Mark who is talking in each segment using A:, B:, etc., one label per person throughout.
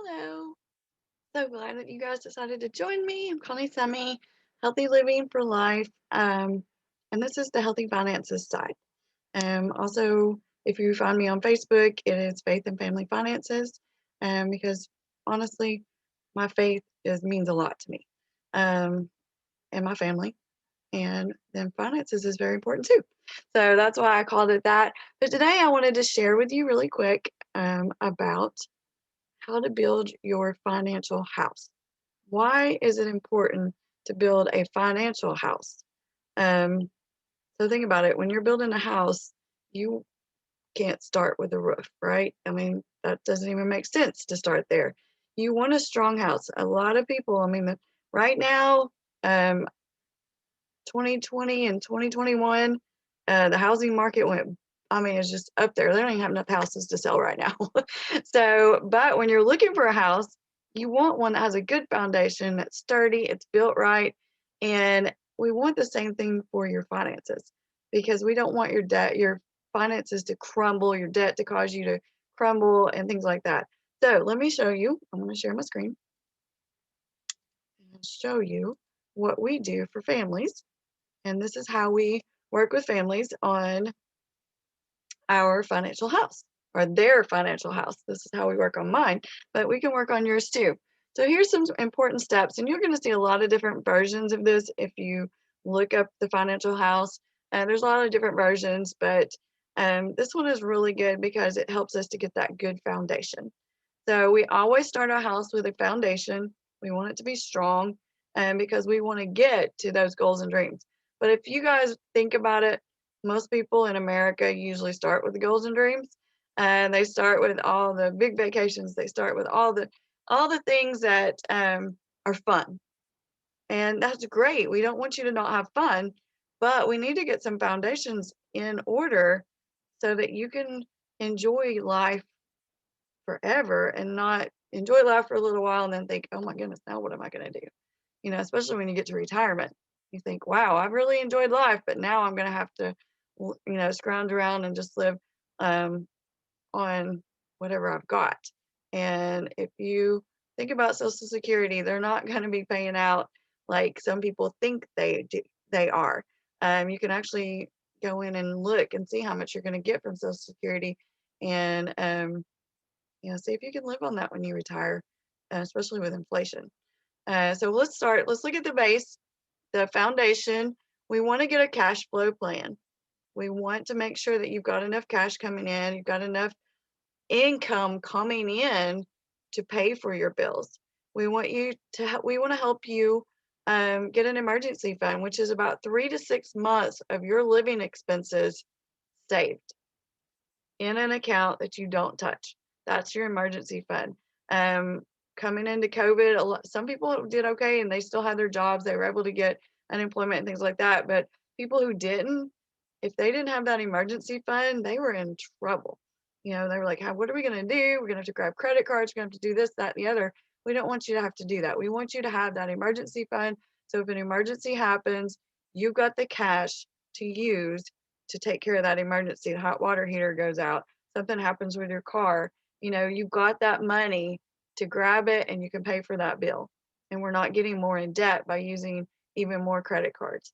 A: Hello. So glad that you guys decided to join me. I'm Connie Semi, Healthy Living for Life. And this is the Healthy Finances side. Also, if you find me on Facebook, it is Faith and Family Finances. Because honestly, my faith means a lot to me and my family. And then finances is very important too. So that's why I called it that. But today I wanted to share with you really quick about how to build your financial house. Why is it important to build a financial house? Um, so think about it. When you're building a house, you can't start with a roof, right? I mean, that doesn't even make sense to start there. You want a strong house. A lot of people, right now, um, 2020 and 2021, the housing market it's just up there. They don't even have enough houses to sell right now. But when you're looking for a house, you want one that has a good foundation, that's sturdy, it's built right. And we want the same thing for your finances because we don't want your finances to crumble, your debt to cause you to crumble and things like that. So let me show you. I'm going to share my screen and show you what we do for families. And this is how we work with families on our financial house or their financial house. This is how we work on mine, but we can work on yours too. So here's some important steps, and you're going to see a lot of different versions of this if you look up the financial house. There's a lot of different versions, but this one is really good because it helps us to get that good foundation. So we always start our house with a foundation. We want it to be strong, and because we want to get to those goals and dreams. But if you guys think about it, most people in America usually start with the goals and dreams, and they start with all the big vacations. They start with all the things that are fun, and that's great. We don't want you to not have fun, but we need to get some foundations in order so that you can enjoy life forever and not enjoy life for a little while and then think, oh my goodness, now what am I going to do? Especially when you get to retirement, you think, wow, I've really enjoyed life, but now I'm going to have to, scrounge around and just live on whatever I've got. And if you think about Social Security, they're not going to be paying out like some people think they are. You can actually go in and look and see how much you're going to get from Social Security and see if you can live on that when you retire, especially with inflation. So let's start. Let's look at the base, the foundation. We want to get a cash flow plan. We want to make sure that you've got enough cash coming in, you've got enough income coming in to pay for your bills. We want to help you get an emergency fund, which is about 3 to 6 months of your living expenses saved in an account that you don't touch. That's your emergency fund. Um, Coming into COVID, some people did okay and they still had their jobs. They were able to get unemployment and things like that. But people who didn't, if they didn't have that emergency fund, they were in trouble. They were like, what are we going to do? We're going to have to grab credit cards. We're going to have to do this, that, and the other. We don't want you to have to do that. We want you to have that emergency fund. So if an emergency happens, you've got the cash to use to take care of that emergency. The hot water heater goes out, something happens with your car, you've got that money to grab it and you can pay for that bill. And we're not getting more in debt by using even more credit cards.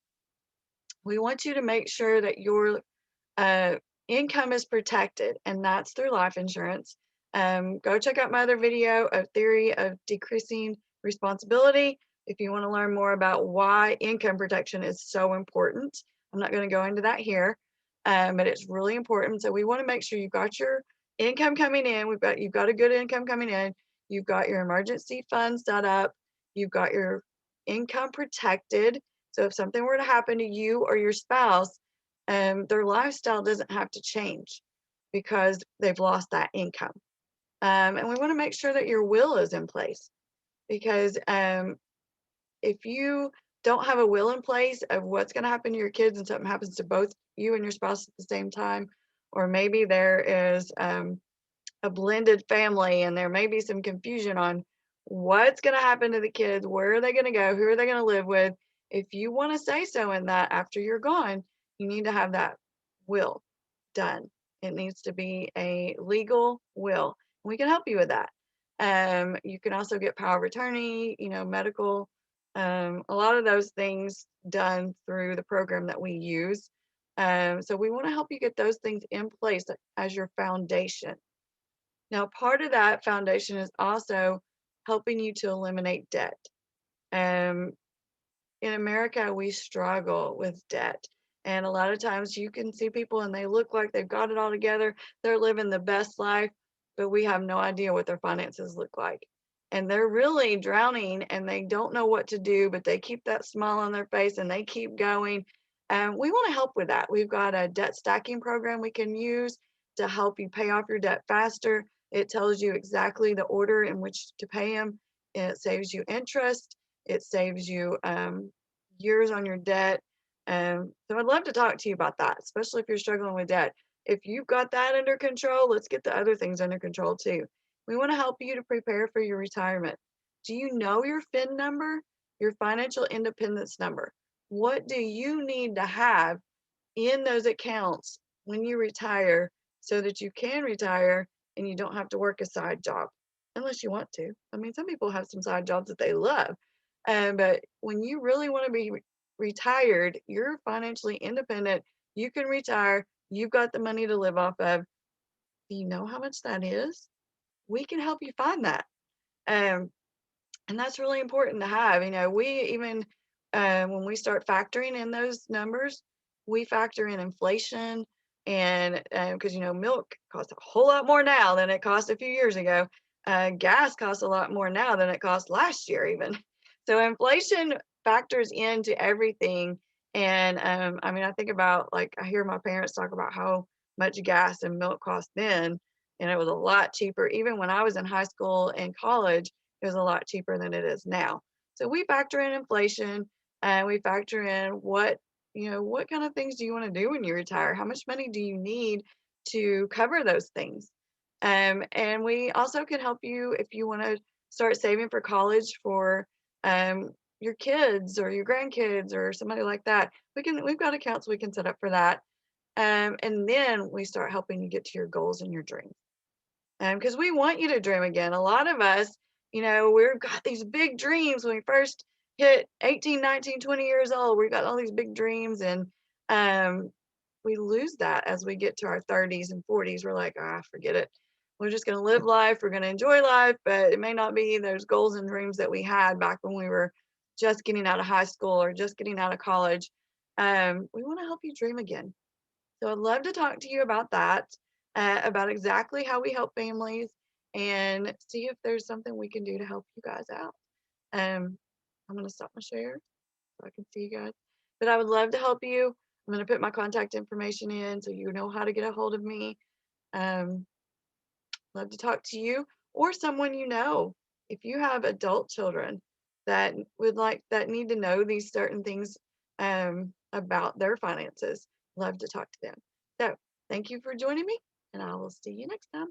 A: We want you to make sure that your uh, income is protected, and that's through life insurance. Go check out my other video of theory of decreasing responsibility if you want to learn more about why income protection is so important. I'm not going to go into that here, but it's really important. So we want to make sure you've got your income coming in. You've got a good income coming in. You've got your emergency fund set up. You've got your income protected. So if something were to happen to you or your spouse, their lifestyle doesn't have to change because they've lost that income. And we want to make sure that your will is in place because if you don't have a will in place of what's going to happen to your kids and something happens to both you and your spouse at the same time, or maybe there is a blended family and there may be some confusion on what's going to happen to the kids, where are they going to go, who are they going to live with. If you want to say so in that after you're gone, you need to have that will done. It needs to be a legal will. We can help you with that. You can also get power of attorney, medical, a lot of those things done through the program that we use. So we want to help you get those things in place as your foundation. Now, part of that foundation is also helping you to eliminate debt. Um, in America, we struggle with debt. And a lot of times you can see people and they look like they've got it all together. They're living the best life, but we have no idea what their finances look like. And they're really drowning and they don't know what to do, but they keep that smile on their face and they keep going. And we want to help with that. We've got a debt stacking program we can use to help you pay off your debt faster. It tells you exactly the order in which to pay them. It saves you interest. It saves you years on your debt. So I'd love to talk to you about that, especially if you're struggling with debt. If you've got that under control, let's get the other things under control too. We want to help you to prepare for your retirement. Do you know your FIN number, your financial independence number? What do you need to have in those accounts when you retire so that you can retire and you don't have to work a side job unless you want to? I mean, some people have some side jobs that they love, but when you really want to be retired, you're financially independent, you can retire, you've got the money to live off of. Do you know how much that is? We can help you find that. Um, and that's really important to have. We even, when we start factoring in those numbers, we factor in inflation and because, milk costs a whole lot more now than it cost a few years ago. Gas costs a lot more now than it cost last year, even. So inflation factors into everything. And I mean, I think about like, I hear my parents talk about how much gas and milk cost then, and it was a lot cheaper. Even when I was in high school and college, it was a lot cheaper than it is now. So we factor in inflation and we factor in what kind of things do you want to do when you retire? How much money do you need to cover those things? And we also can help you if you want to start saving for college for um, your kids or your grandkids or somebody like that. We've got accounts we can set up for that. And then we start helping you get to your goals and your dreams. Because we want you to dream again. A lot of us, we've got these big dreams when we first hit 18, 19, 20 years old. We've got all these big dreams, and um, we lose that as we get to our 30s and 40s. We're like, forget it. We're just going to live life. We're going to enjoy life, but it may not be those goals and dreams that we had back when we were just getting out of high school or just getting out of college. We want to help you dream again. So I'd love to talk to you about that, about exactly how we help families and see if there's something we can do to help you guys out. Um, I'm going to stop my share so I can see you guys. But I would love to help you. I'm going to put my contact information in so you know how to get a hold of me. Um, love to talk to you or someone you know. If you have adult children that that need to know these certain things about their finances, love to talk to them. So thank you for joining me, and I will see you next time.